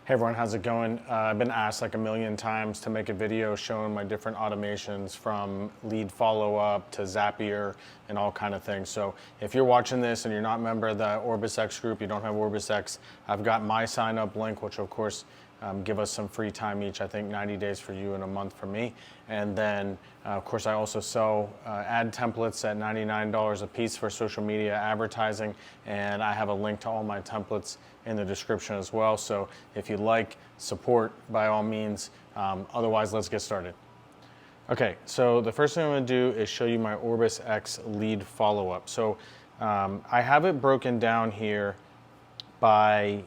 Hey everyone, how's it going? I've been asked like a million times to make a video showing my different automations from lead follow-up to Zapier and all kind of things. So if you're watching this and you're not a member of the OrbisX group, you don't have OrbisX, I've got my sign up link, which of course give us some free time each, I think 90 days for you and a month for me. And then of course I also sell ad templates at $99 a piece for social media advertising, and I have a link to all my templates in the description as well. So if you like support, by all means. Otherwise, let's get started. Okay, so the first thing I'm gonna do is show you my OrbisX lead follow-up. So I have it broken down here by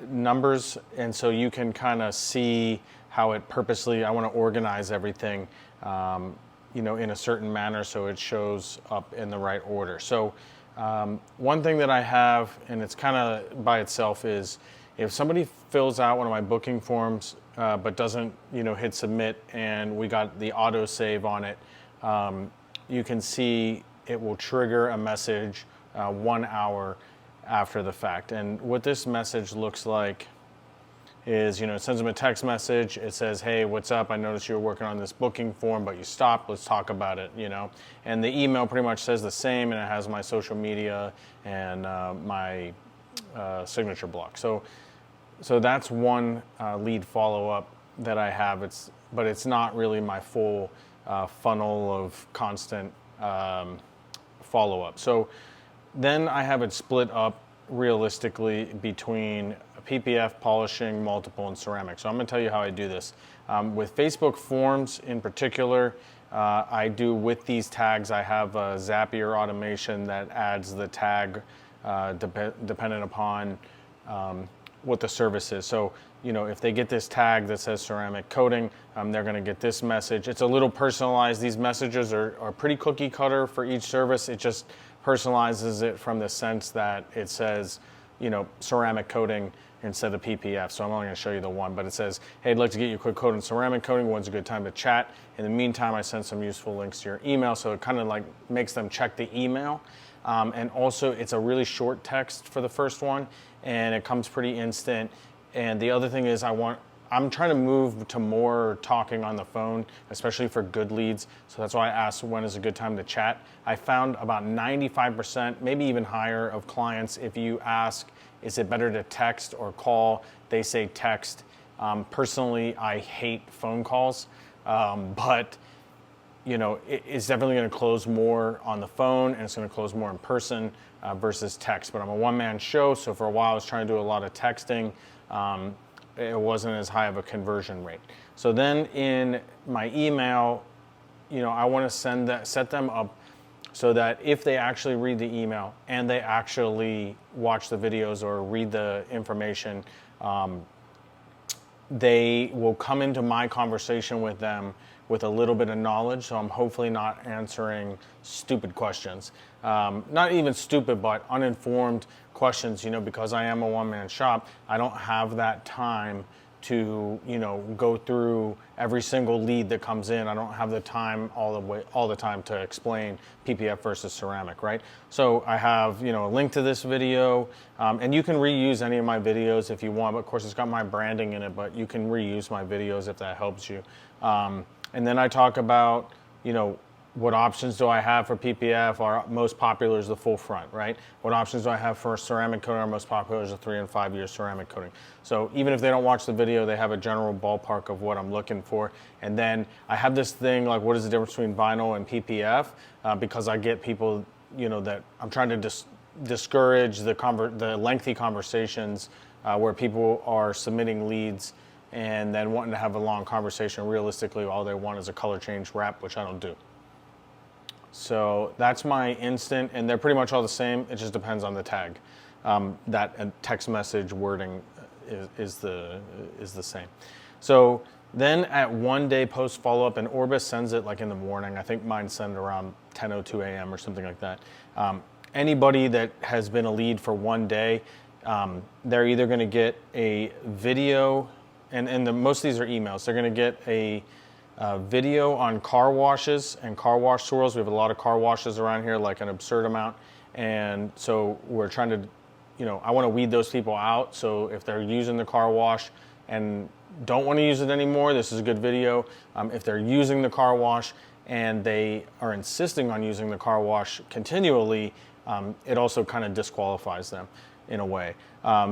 numbers, and so you can kind of see how it purposely, I want to organize everything in a certain manner so it shows up in the right order. So one thing that I have, and it's kind of by itself, is if somebody fills out one of my booking forms but doesn't hit submit, and we got the auto save on it, you can see it will trigger a message 1 hour after the fact. And what this message looks like is, it sends them a text message. It says, hey, what's up? I noticed you were working on this booking form, but you stopped. Let's talk about it, And the email pretty much says the same, and it has my social media and my signature block. So that's one lead follow-up that I have. But it's not really my full funnel of constant follow-up. So then I have it split up realistically between PPF, polishing, multiple, and ceramic. So I'm going to tell you how I do this. With Facebook forms in particular, I do with these tags, I have a Zapier automation that adds the tag dependent upon what the service is. So, if they get this tag that says ceramic coating, they're going to get this message. It's a little personalized. These messages are pretty cookie cutter for each service. It just personalizes it from the sense that it says, ceramic coating instead of PPF. So I'm only going to show you the one, but it says, hey, I'd like to get you a quick quote on ceramic coating. When's a good time to chat? In the meantime, I send some useful links to your email. So it kind of like makes them check the email. And also it's a really short text for the first one, and it comes pretty instant. And the other thing is I'm trying to move to more talking on the phone, especially for good leads. So that's why I asked when is a good time to chat. I found about 95%, maybe even higher, of clients, if you ask, is it better to text or call, they say text. Personally, I hate phone calls, but it's definitely going to close more on the phone, and it's going to close more in person versus text. But I'm a one-man show, so for a while I was trying to do a lot of texting. It wasn't as high of a conversion rate. So then in my email, I want to set them up so that if they actually read the email and they actually watch the videos or read the information, they will come into my conversation with them with a little bit of knowledge. So I'm hopefully not answering stupid questions. Not even stupid, but uninformed questions, because I am a one-man shop. I don't have that time to, go through every single lead that comes in. I don't have the time all the time to explain PPF versus ceramic, right? So I have, a link to this video, and you can reuse any of my videos if you want, but of course it's got my branding in it, but you can reuse my videos if that helps you. And then I talk about, what options do I have for PPF? Our most popular is the full front, right? What options do I have for ceramic coating? Our most popular is the 3 and 5 year ceramic coating. So even if they don't watch the video, they have a general ballpark of what I'm looking for. And then I have this thing like, what is the difference between vinyl and PPF? Because I get people, that I'm trying to discourage the lengthy conversations where people are submitting leads and then wanting to have a long conversation. Realistically, all they want is a color change wrap, which I don't do. So that's my instant, and they're pretty much all the same. It just depends on the tag. That text message wording is the same. So then at 1 day post follow-up, and Orbis sends it like in the morning. I think mine send around 10:02 a.m. or something like that. Anybody that has been a lead for 1 day, they're either going to get a video, and most of these are emails. They're going to get a video on car washes and car wash swirls. We have a lot of car washes around here, like an absurd amount. And so we're trying to I want to weed those people out. So if they're using the car wash and don't want to use it anymore, this is a good video. If they're using the car wash and they are insisting on using the car wash continually, it also kind of disqualifies them in a way.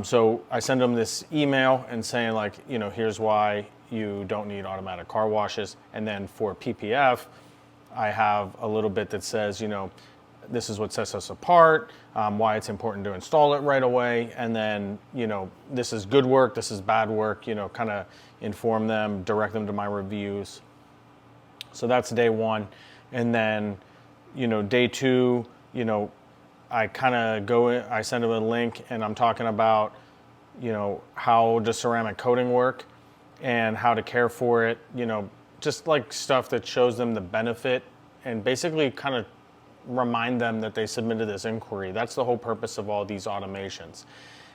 So I send them this email and saying like, here's why you don't need automatic car washes. And then for PPF, I have a little bit that says, this is what sets us apart, why it's important to install it right away. And then, this is good work, this is bad work, kind of inform them, direct them to my reviews. So that's day one. And then, day two, I kind of go in, I send them a link and I'm talking about, how does ceramic coating work and how to care for it, just like stuff that shows them the benefit and basically kind of remind them that they submitted this inquiry. That's the whole purpose of all these automations.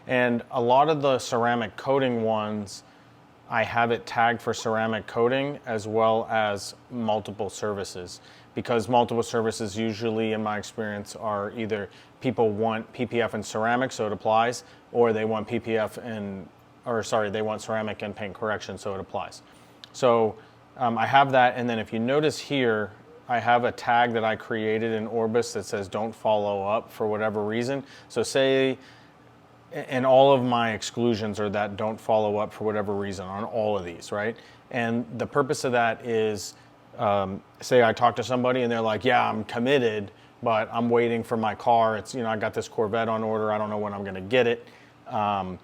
And a lot of the ceramic coating ones, I have it tagged for ceramic coating as well as multiple services, because multiple services usually, in my experience, are either people want PPF and ceramic, so it applies, or they want they want ceramic and paint correction, so it applies. So I have that, and then if you notice here, I have a tag that I created in Orbis that says don't follow up for whatever reason. So say, and all of my exclusions are that don't follow up for whatever reason on all of these, right? And the purpose of that is, say I talk to somebody and they're like, yeah, I'm committed, but I'm waiting for my car. It's, I got this Corvette on order. I don't know when I'm gonna get it. I'm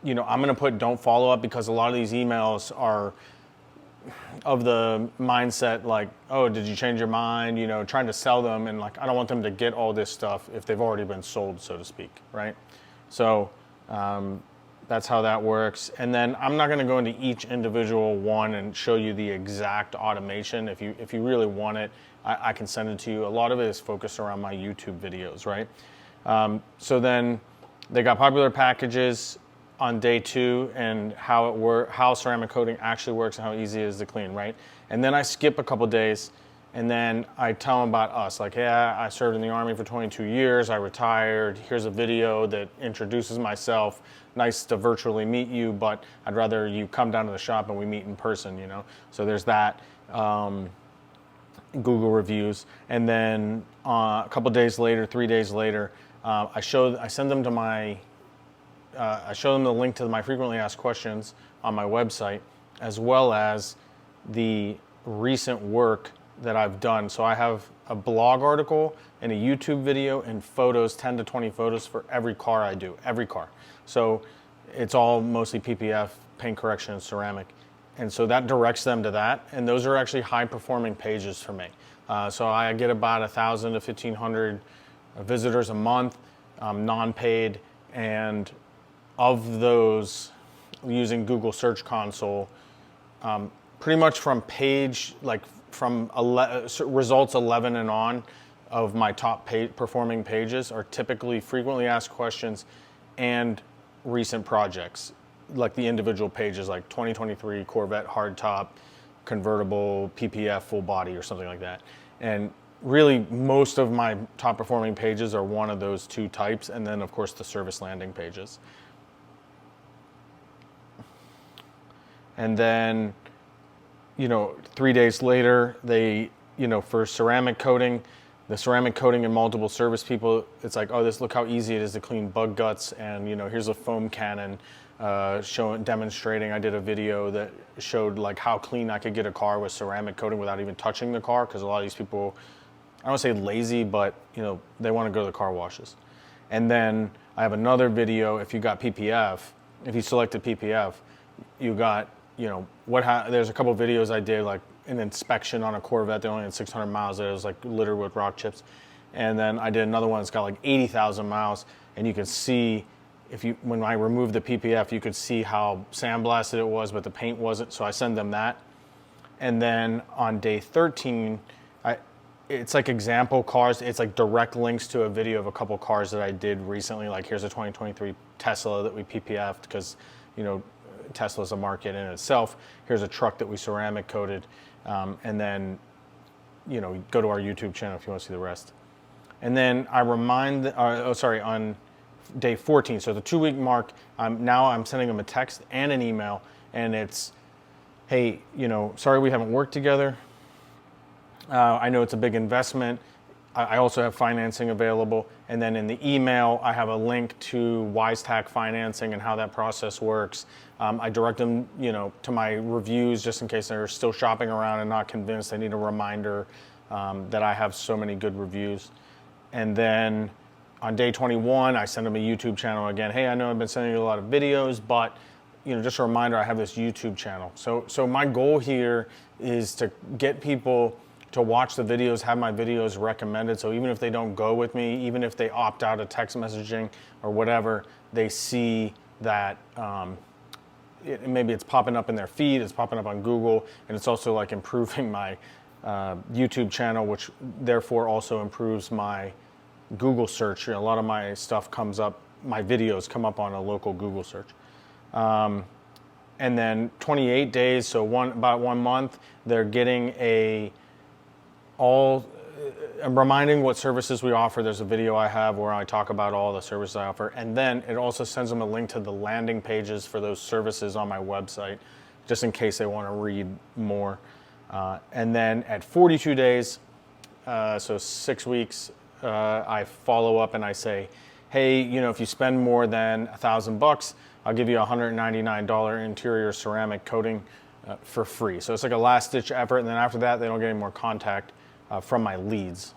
gonna put don't follow up because a lot of these emails are of the mindset like, oh, did you change your mind? Trying to sell them, and like, I don't want them to get all this stuff if they've already been sold, so to speak, right? So that's how that works. And then I'm not going to go into each individual one and show you the exact automation. If you really want it, I can send it to you. A lot of it is focused around my YouTube videos, right? So then they got popular packages on day two and how ceramic coating actually works and how easy it is to clean, right? And then I skip a couple days and then I tell them about us, like, hey, I served in the Army for 22 years, I retired, here's a video that introduces myself, nice to virtually meet you, but I'd rather you come down to the shop and we meet in person, So there's that, Google reviews, and then a couple days later, 3 days later, I send them to I show them the link to my frequently asked questions on my website, as well as the recent work that I've done. So I have a blog article and a YouTube video and photos, 10 to 20 photos for every car I do, every car. So it's all mostly PPF, paint correction, and ceramic. And so that directs them to that. And those are actually high performing pages for me. So I get about 1,000 to 1,500 visitors a month, non-paid, and of those, using Google Search Console, pretty much from results 11 and on of my top performing pages are typically frequently asked questions and recent projects, like the individual pages, like 2023 Corvette hardtop, convertible, PPF, full body, or something like that. And really, most of my top performing pages are one of those two types, and then of course the service landing pages. And then, 3 days later, they, for ceramic coating, the ceramic coating and multiple service people, it's like, oh, look how easy it is to clean bug guts, and here's a foam cannon demonstrating. I did a video that showed like how clean I could get a car with ceramic coating without even touching the car, because a lot of these people, I don't want to say lazy, but they want to go to the car washes. And then I have another video. If you got PPF, if you selected PPF, you got there's a couple of videos I did, like an inspection on a Corvette that only had 600 miles. That was like littered with rock chips. And then I did another one that's got like 80,000 miles, and you can see when I removed the PPF, you could see how sandblasted it was, but the paint wasn't. So I send them that. And then on day 13, it's like example cars. It's like direct links to a video of a couple cars that I did recently. Like here's a 2023 Tesla that we PPF'd because Tesla's a market in itself. Here's a truck that we ceramic coated, and then go to our YouTube channel if you want to see the rest. And then I remind, on day 14. So the 2-week mark, now I'm sending them a text and an email, and it's, hey, sorry we haven't worked together. I know it's a big investment. I also have financing available. And then in the email, I have a link to WiseTac financing and how that process works. I direct them, to my reviews just in case they're still shopping around and not convinced. They need a reminder that I have so many good reviews. And then on day 21, I send them a YouTube channel again. Hey, I know I've been sending you a lot of videos, but just a reminder, I have this YouTube channel. So my goal here is to get people to watch the videos, have my videos recommended. So even if they don't go with me, even if they opt out of text messaging or whatever, they see that maybe it's popping up in their feed, it's popping up on Google, and it's also like improving my YouTube channel, which therefore also improves my Google search. A lot of my stuff comes up, my videos come up on a local Google search. And then 28 days, so about 1 month, they're getting I'm reminding what services we offer. There's a video I have where I talk about all the services I offer. And then it also sends them a link to the landing pages for those services on my website, just in case they want to read more. And then at 42 days, so 6 weeks, I follow up and I say, hey, if you spend more than $1,000, I'll give you a $199 interior ceramic coating for free. So it's like a last ditch effort. And then after that, they don't get any more contact from my leads.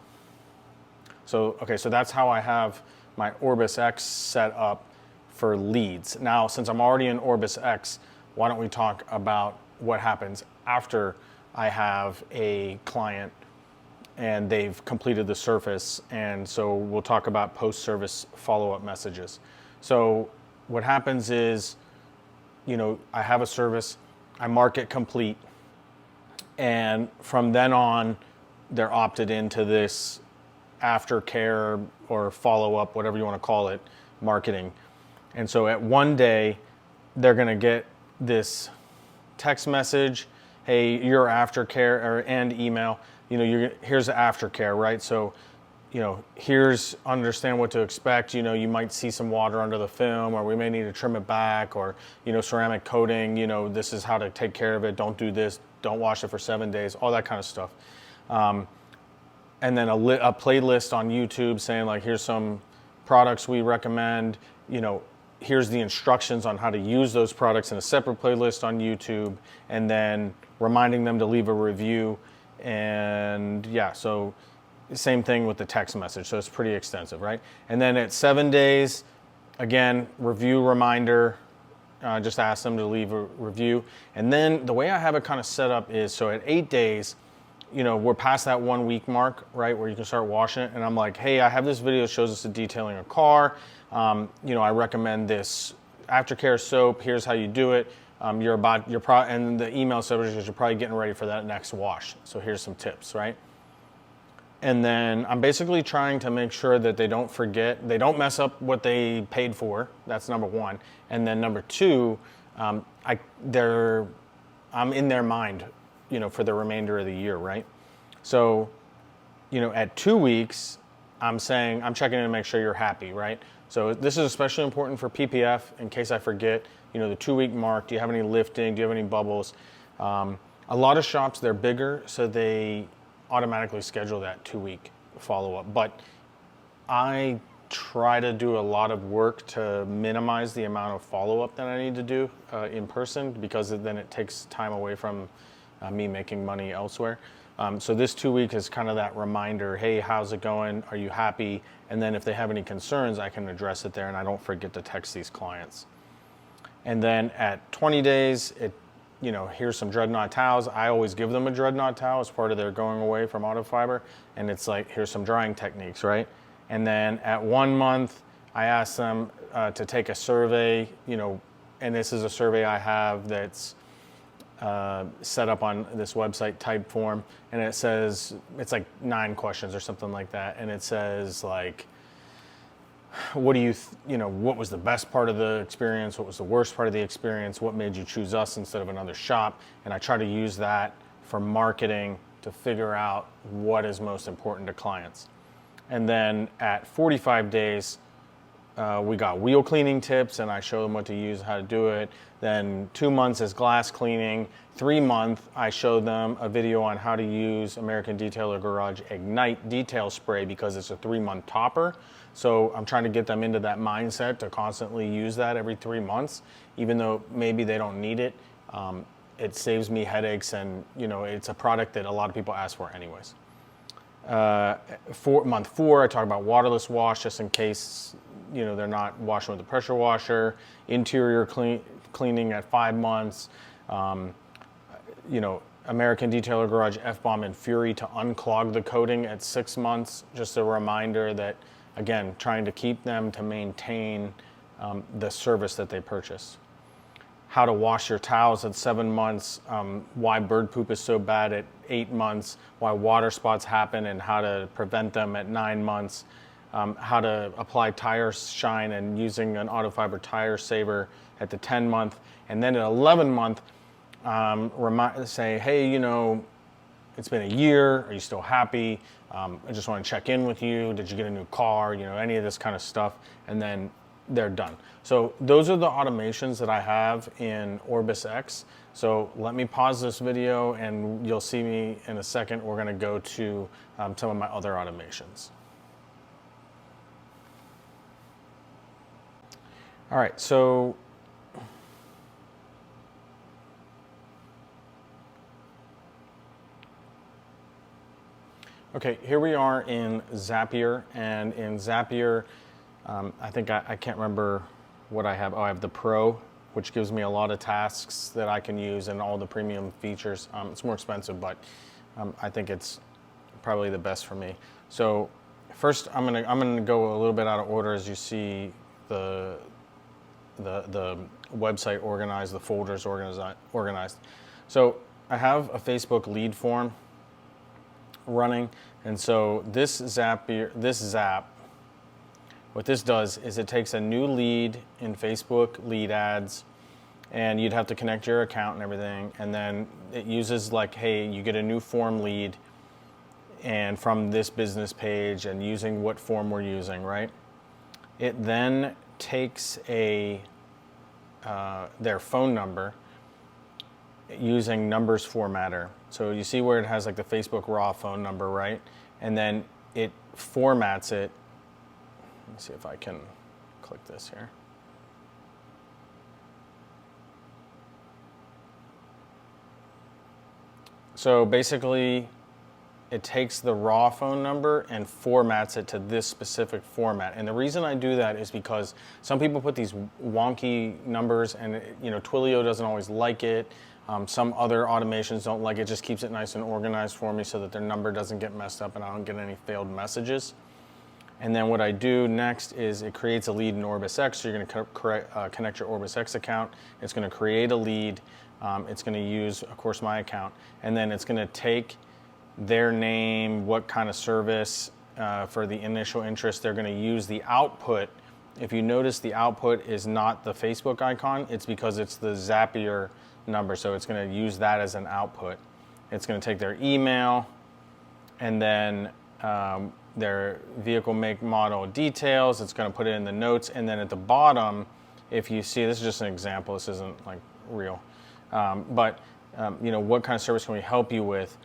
So that's how I have my OrbisX set up for leads. Now, since I'm already in OrbisX, why don't we talk about what happens after I have a client and they've completed the service. And so we'll talk about post-service follow-up messages. So what happens is, I have a service, I mark it complete, and from then on, they're opted into this aftercare or follow-up, whatever you want to call it, marketing. And so at one day, they're going to get this text message, hey, your aftercare, and email, here's the aftercare, right? So, here's understand what to expect. You might see some water under the film, or we may need to trim it back, or, ceramic coating, this is how to take care of it. Don't do this. Don't wash it for 7 days, all that kind of stuff. And then a playlist on YouTube saying like, here's some products we recommend, here's the instructions on how to use those products in a separate playlist on YouTube, and then reminding them to leave a review. And yeah, so same thing with the text message. So it's pretty extensive, right? And then at 7 days, again, review reminder, just ask them to leave a review. And then the way I have it kind of set up is, so at 8 days, we're past that 1 week mark, right, where you can start washing it. And I'm like, hey, I have this video that shows us the detailing a car. I recommend this aftercare soap. Here's how you do it. And the email subject is you're probably getting ready for that next wash. So here's some tips, right? And then I'm basically trying to make sure that they don't forget, they don't mess up what they paid for. That's number one. And then number two, I'm in their mind, for the remainder of the year, right? So, at 2 weeks, I'm checking in to make sure you're happy, right? So this is especially important for PPF in case I forget, the 2 week mark. Do you have any lifting? Do you have any bubbles? A lot of shops, they're bigger, so they automatically schedule that 2 week follow-up. But I try to do a lot of work to minimize the amount of follow-up that I need to do in person, because then it takes time away from me making money elsewhere. So this 2 week is kind of that reminder, hey, how's it going? Are you happy? And then if they have any concerns, I can address it there, and I don't forget to text these clients. And then at 20 days, here's some Dreadnought towels. I always give them a Dreadnought towel as part of their going away from auto fiber. And it's like, here's some drying techniques, right? And then at 1 month, I ask them to take a survey, and this is a survey I have that's set up on this website type form, and it says, it's like 9 questions or something like that, and it says like, what do what was the best part of the experience? What was the worst part of the experience? What made you choose us instead of another shop? And I try to use that for marketing to figure out what is most important to clients. And then at 45 days, we got wheel cleaning tips, and I show them what to use, how to do it. Then 2 months is glass cleaning. 3 months, I show them a video on how to use American Detailer Garage Ignite detail spray because it's a 3-month topper. So I'm trying to get them into that mindset to constantly use that every 3 months, even though maybe they don't need it. It saves me headaches, and it's a product that a lot of people ask for anyways. Month 4, I talk about waterless wash, just in case they're not washing with a pressure washer. Interior cleaning at 5 months. American Detailer Garage F-Bomb and Fury to unclog the coating at 6 months. Just a reminder that, again, trying to keep them to maintain the service that they purchase. How to wash your towels at 7 months, why bird poop is so bad at 8 months, why water spots happen and how to prevent them at 9 months, how to apply tire shine and using an auto fiber tire saver at the 10 month, and then at 11 month, say, hey, it's been a year, are you still happy? I just want to check in with you. Did you get a new car? Any of this kind of stuff, and then they're done. So those are the automations that I have in OrbisX. So let me pause this video and you'll see me in a second. We're gonna go to some of my other automations. All right, so okay, here we are in Zapier, and in Zapier, I think I can't remember what I have. Oh, I have the Pro, which gives me a lot of tasks that I can use and all the premium features. It's more expensive, but I think it's probably the best for me. So first, I'm gonna go a little bit out of order as you see the website organized, the folders organized. So I have a Facebook lead form running, and so this Zapier, what this does is it takes a new lead in Facebook lead ads, and you'd have to connect your account and everything, and then it uses like, hey, you get a new form lead and from this business page and using what form we're using, right? It then takes their phone number using numbers formatter. So you see where it has like the Facebook raw phone number, right? And then it formats it. Let me see if I can click this here. So basically, it takes the raw phone number and formats it to this specific format. And the reason I do that is because some people put these wonky numbers, and Twilio doesn't always like it. Some other automations don't like it. Just keeps it nice and organized for me so that their number doesn't get messed up and I don't get any failed messages. And then what I do next is it creates a lead in OrbisX. So you're going to connect your OrbisX account. It's going to create a lead. It's going to use, of course, my account. And then it's going to take their name, what kind of service for the initial interest. They're going to use the output. If you notice, the output is not the Facebook icon. It's because it's the Zapier number. So it's going to use that as an output. It's going to take their email and then their vehicle make model details. It's going to put it in the notes, and then at the bottom, if you see, this is just an example, this isn't like real, but what kind of service can we help you with?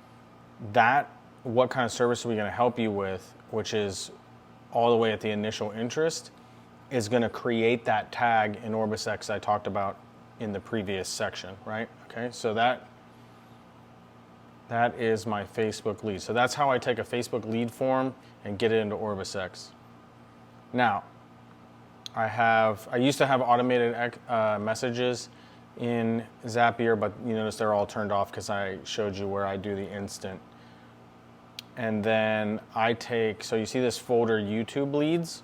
What kind of service are we going to help you with, which is all the way at the initial interest, is going to create that tag in OrbisX I talked about in the previous section, right? Okay, so that is my Facebook lead. So that's how I take a Facebook lead form and get it into OrbisX. Now, I used to have automated messages in Zapier, but you notice they're all turned off because I showed you where I do the instant. And then so you see this folder, YouTube leads.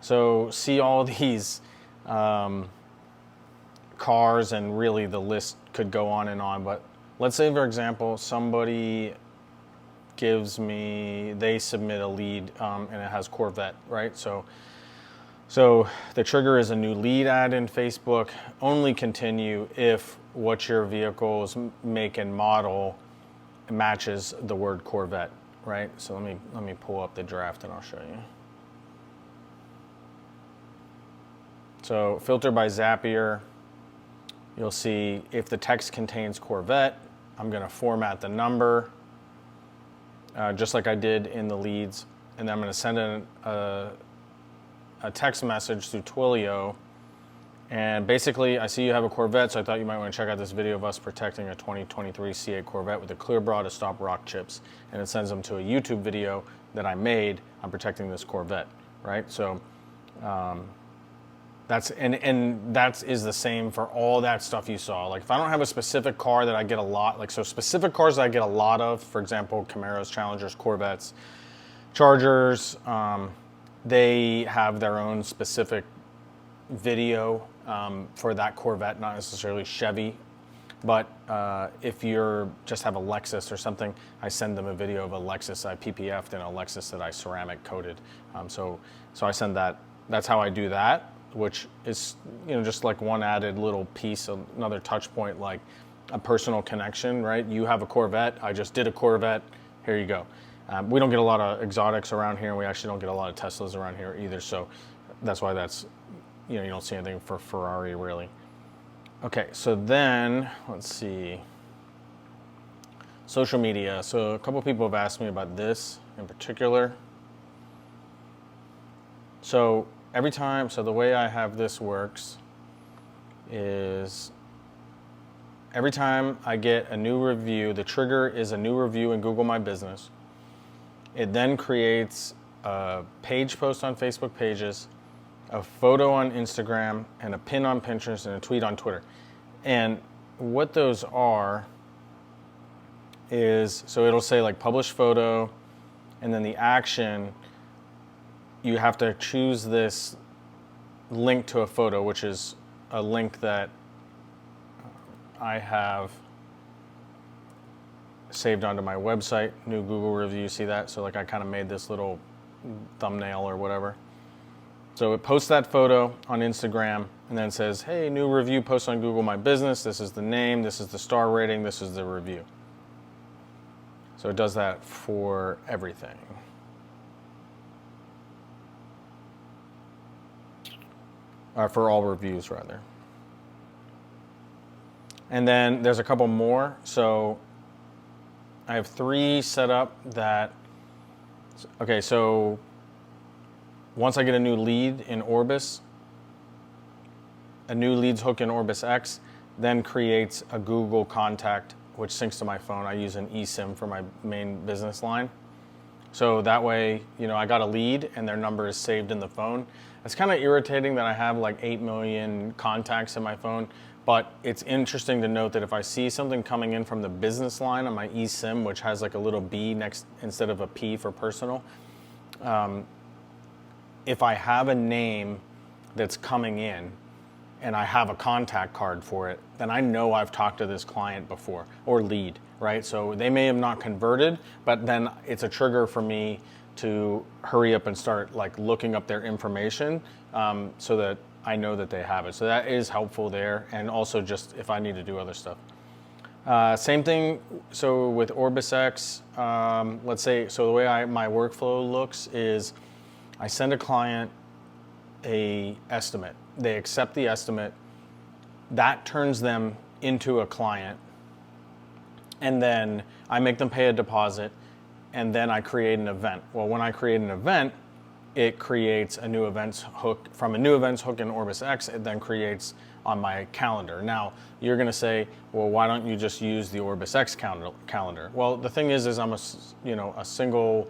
So see all these cars, and really the list could go on, but let's say, for example, somebody they submit a lead and it has Corvette, right? So the trigger is a new lead ad in Facebook. Only continue if what your vehicle's make and model matches the word Corvette, right? So let me pull up the draft and I'll show you. So filter by Zapier, you'll see if the text contains Corvette, I'm going to format the number, just like I did in the leads. And then I'm going to send a text message through Twilio. And basically, I see you have a Corvette, so I thought you might want to check out this video of us protecting a 2023 C8 Corvette with a clear bra to stop rock chips. And it sends them to a YouTube video that I made on protecting this Corvette, right? So that is the same for all that stuff you saw. Like if I don't have a specific car that I get a lot, like so specific cars that I get a lot of, for example, Camaros, Challengers, Corvettes, Chargers, they have their own specific video for that Corvette, not necessarily Chevy. But if you're just have a Lexus or something, I send them a video of a Lexus I PPF'd and a Lexus that I ceramic coated. So I send that. That's how I do that, which is just like one added little piece, another touch point, like a personal connection, right? You have a Corvette. I just did a Corvette. Here you go. We don't get a lot of exotics around here, and we actually don't get a lot of Teslas around here either. So that's why that's you don't see anything for Ferrari really. Okay, so then let's see. Social media. So a couple people have asked me about this in particular. So every time, so the way I have this works is every time I get a new review, the trigger is a new review in Google My Business. It then creates a page post on Facebook Pages, a photo on Instagram, and a pin on Pinterest, and a tweet on Twitter. And what those are is, so it'll say like publish photo, and then the action, you have to choose this link to a photo, which is a link that I have saved onto my website, new Google review, see that? So like I kind of made this little thumbnail or whatever. So it posts that photo on Instagram and then says, hey, new review post on Google My Business. This is the name, this is the star rating, this is the review. So it does that for everything. Or for all reviews, rather. And then there's a couple more. So I have 3 set up that, okay, so once I get a new lead in Orbis, a new leads hook in OrbisX, then creates a Google contact, which syncs to my phone. I use an eSIM for my main business line. So that way, I got a lead and their number is saved in the phone. It's kind of irritating that I have like 8 million contacts in my phone, but it's interesting to note that if I see something coming in from the business line on my eSIM, which has like a little B next instead of a P for personal, if I have a name that's coming in and I have a contact card for it, then I know I've talked to this client before, or lead, right? So they may have not converted, but then it's a trigger for me to hurry up and start like looking up their information so that I know that they have it. So that is helpful there, and also just if I need to do other stuff. Same thing, so with OrbisX, let's say, so the way my workflow looks is I send a client a estimate. They accept the estimate. That turns them into a client. And then I make them pay a deposit, and then I create an event. Well, when I create an event, it creates a new events hook. From a new events hook in OrbisX, it then creates on my calendar. Now, you're gonna say, well, why don't you just use the OrbisX calendar? Well, the thing is I'm a single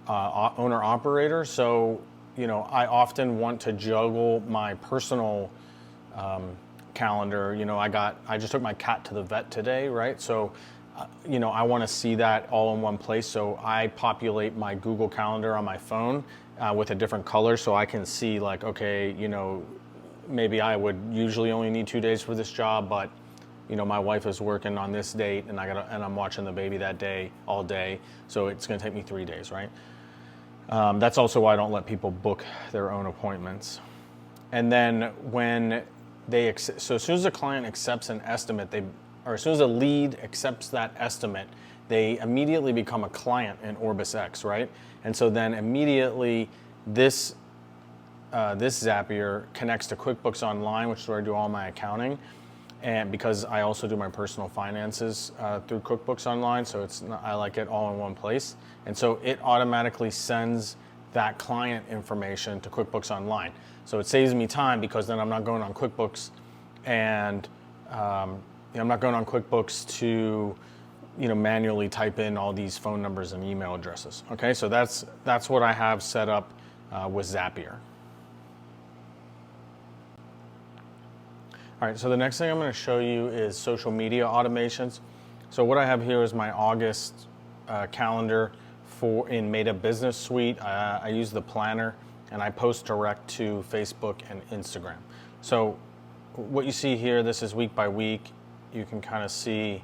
owner operator, so I often want to juggle my personal calendar. I just took my cat to the vet today, right? So I want to see that all in one place, so I populate my Google Calendar on my phone with a different color, so I can see like, okay, maybe I would usually only need 2 days for this job, but my wife is working on this date, and I'm watching the baby that day all day, so it's going to take me 3 days, right? That's also why I don't let people book their own appointments. And then when so as soon as a client accepts an estimate, or as soon as a lead accepts that estimate, they immediately become a client in OrbisX, right? And so then immediately this this Zapier connects to QuickBooks Online, which is where I do all my accounting, and because I also do my personal finances through QuickBooks Online, so I like it all in one place. And so it automatically sends that client information to QuickBooks Online. So it saves me time because then I'm not going on QuickBooks and I'm not going on QuickBooks to manually type in all these phone numbers and email addresses. Okay, so that's what I have set up with Zapier. All right, so the next thing I'm going to show you is social media automations. So what I have here is my August calendar in Meta Business Suite. I use the planner and I post direct to Facebook and Instagram. So what you see here, this is week by week. You can kind of see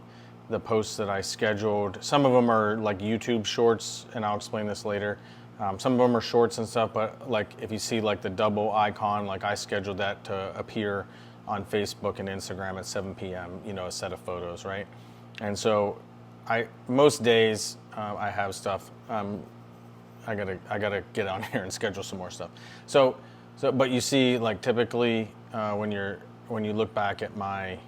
the posts that I scheduled. Some of them are like YouTube shorts, and I'll explain this later. Some of them are shorts and stuff, but like if you see like the double icon, like I scheduled that to appear on Facebook and Instagram at 7 p.m., a set of photos, right? And so most days I have stuff. I gotta get on here and schedule some more stuff. So but you see, like typically when you look back at my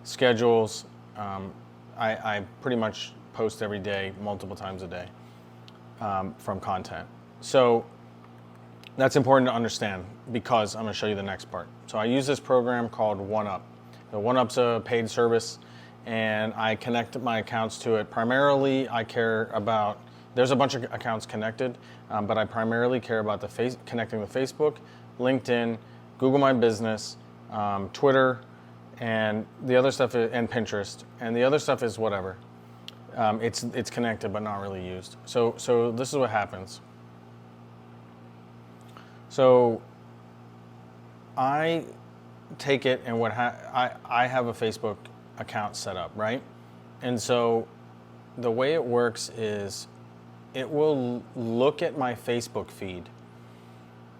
schedules, I pretty much post every day, multiple times a day from content. So that's important to understand because I'm going to show you the next part. So I use this program called OneUp. The OneUp's a paid service, and I connect my accounts to it. Primarily, I care about, there's a bunch of accounts connected, but I primarily care about connecting with Facebook, LinkedIn, Google My Business, Twitter, and the other stuff and Pinterest, and the other stuff is whatever. It's connected but not really used. So this is what happens. So I take it and I have a Facebook account set up, right? And so the way it works is it will look at my Facebook feed.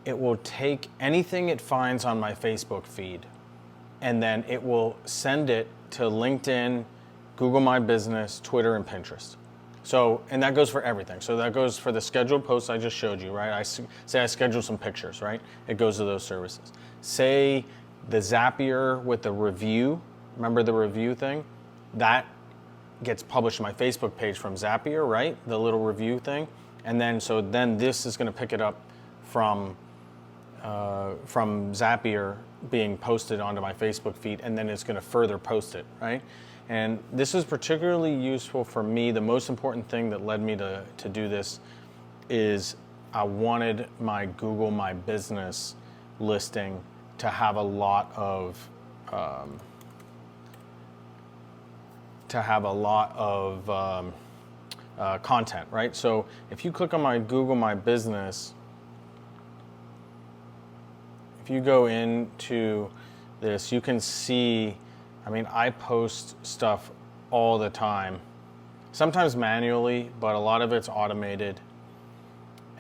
It will take anything it finds on my Facebook feed, and then it will send it to LinkedIn, Google My Business, Twitter, and Pinterest. So, and that goes for everything. So that goes for the scheduled posts I just showed you, right? Say I schedule some pictures, right? It goes to those services. Say the Zapier with the review, remember the review thing? That gets published to my Facebook page from Zapier, right? The little review thing. And then, so then this is gonna pick it up from Zapier being posted onto my Facebook feed, and then it's gonna further post it, right? And this is particularly useful for me. The most important thing that led me to do this is I wanted my Google My Business listing to have a lot of content, right? So if you click on my Google My Business, if you go into this, you can see, I mean, I post stuff all the time, sometimes manually, but a lot of it's automated.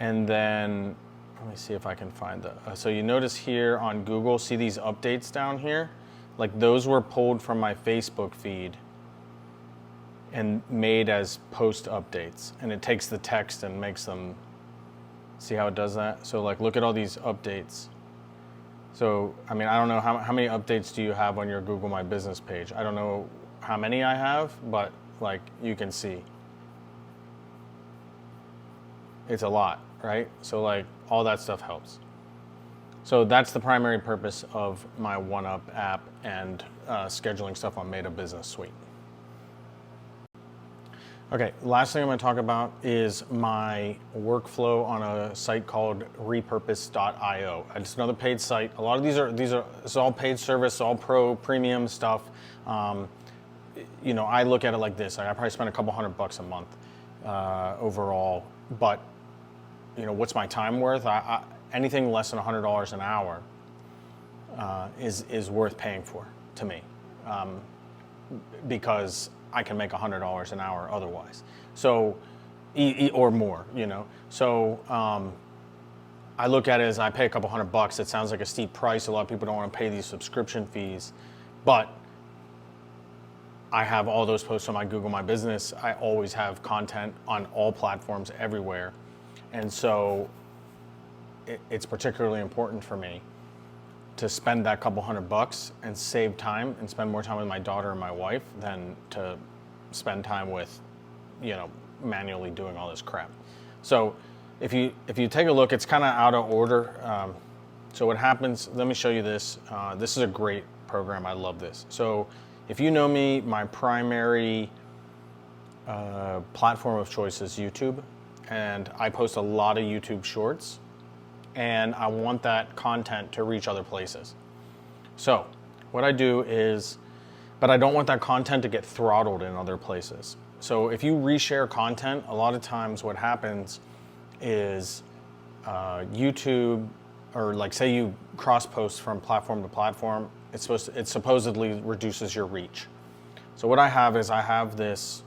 And then, let me see if I can find so you notice here on Google, see these updates down here? Like those were pulled from my Facebook feed and made as post updates. And it takes the text and makes them, see how it does that? So like, look at all these updates. So, I mean, I don't know how many updates do you have on your Google My Business page? I don't know how many I have, but like you can see. It's a lot, right? So like all that stuff helps. So that's the primary purpose of my OneUp app and scheduling stuff on Meta Business Suite. Okay, last thing I'm going to talk about is my workflow on a site called Repurpose.io. It's another paid site. A lot of it's all paid service, all premium stuff. You know, I look at it like this. I probably spend a couple $100 a month overall, but you know, what's my time worth? Anything less than $100 an hour is worth paying for to me, because I can make $100 an hour otherwise. So, or more, you know. So I look at it as I pay a couple $100. It sounds like a steep price. A lot of people don't want to pay these subscription fees, but I have all those posts on my Google My Business. I always have content on all platforms everywhere. And so it's particularly important for me to spend that couple $100 and save time and spend more time with my daughter and my wife than to spend time with, manually doing all this crap. So if you take a look, it's kind of out of order. So what happens, let me show you this. This is a great program. I love this. So if you know me, my primary platform of choice is YouTube, and I post a lot of YouTube shorts, and I want that content to reach other places. So what I do is, but I don't want that content to get throttled in other places. So if you reshare content, a lot of times what happens is YouTube, or like say you cross post from platform to platform, it supposedly reduces your reach. So what I have is I have this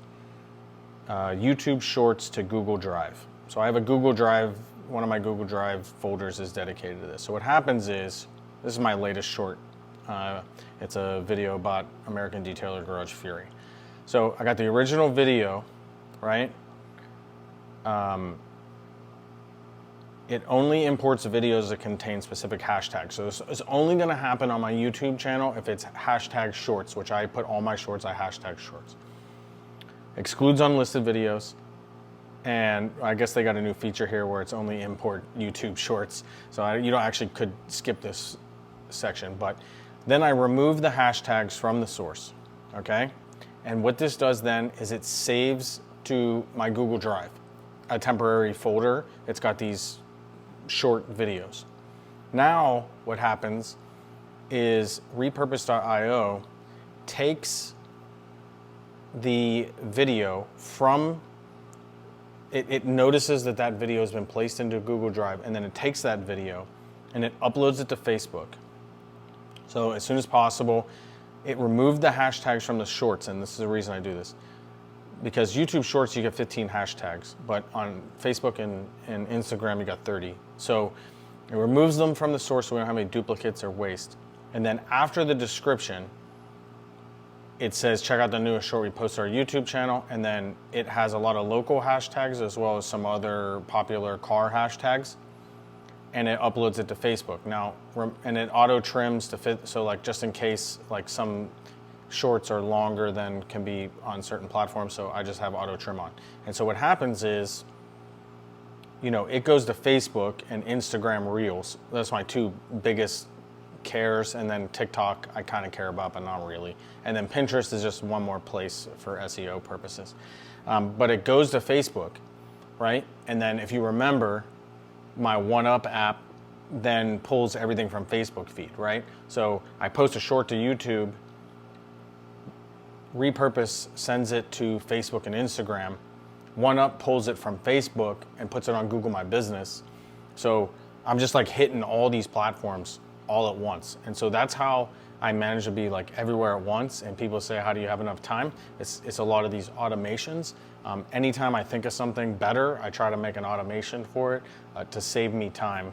YouTube Shorts to Google Drive. So I have a Google Drive, one of my Google Drive folders is dedicated to this. So what happens is, this is my latest short. It's a video about American Detailer Garage Fury. So I got the original video, right? It only imports videos that contain specific hashtags. So this is only gonna happen on my YouTube channel if it's hashtag shorts, which I put all my shorts, I hashtag shorts. Excludes unlisted videos. And I guess they got a new feature here where it's only import YouTube shorts. So you don't actually could skip this section, but then I remove the hashtags from the source, okay? And what this does then is it saves to my Google Drive, a temporary folder. It's got these short videos. Now what happens is Repurpose.io takes the video from, it notices that that video has been placed into Google Drive, and then it takes that video and it uploads it to Facebook. So as soon as possible, it removed the hashtags from the shorts, and this is the reason I do this. Because YouTube Shorts, you get 15 hashtags, but on Facebook and Instagram, you got 30. So it removes them from the source so we don't have any duplicates or waste. And then after the description, it says, check out the newest short we posted on our YouTube channel, and then it has a lot of local hashtags as well as some other popular car hashtags, and it uploads it to Facebook. Now, and it auto trims to fit, so like just in case like some shorts are longer than can be on certain platforms, so I just have auto trim on. And so what happens is, it goes to Facebook and Instagram Reels. That's my two biggest cares, and then TikTok I kind of care about, but not really. And then Pinterest is just one more place for SEO purposes. But it goes to Facebook, right? And then if you remember, my OneUp app then pulls everything from Facebook feed, right? So I post a short to YouTube, Repurpose sends it to Facebook and Instagram, OneUp pulls it from Facebook and puts it on Google My Business. So I'm just like hitting all these platforms all at once. And so that's how I manage to be like everywhere at once. And people say, how do you have enough time? It's a lot of these automations. Anytime I think of something better, I try to make an automation for it to save me time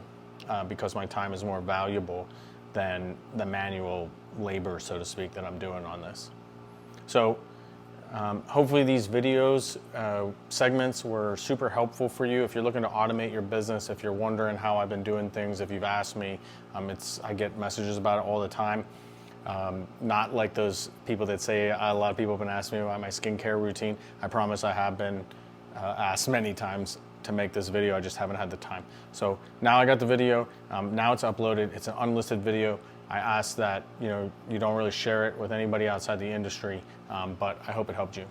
because my time is more valuable than the manual labor, so to speak, that I'm doing on this. So hopefully these videos, segments were super helpful for you. If you're looking to automate your business, if you're wondering how I've been doing things, if you've asked me, I get messages about it all the time. Not like those people that say, a lot of people have been asking me about my skincare routine. I promise I have been asked many times to make this video, I just haven't had the time. So now I got the video, now it's uploaded, it's an unlisted video. I ask that you don't really share it with anybody outside the industry, but I hope it helped you.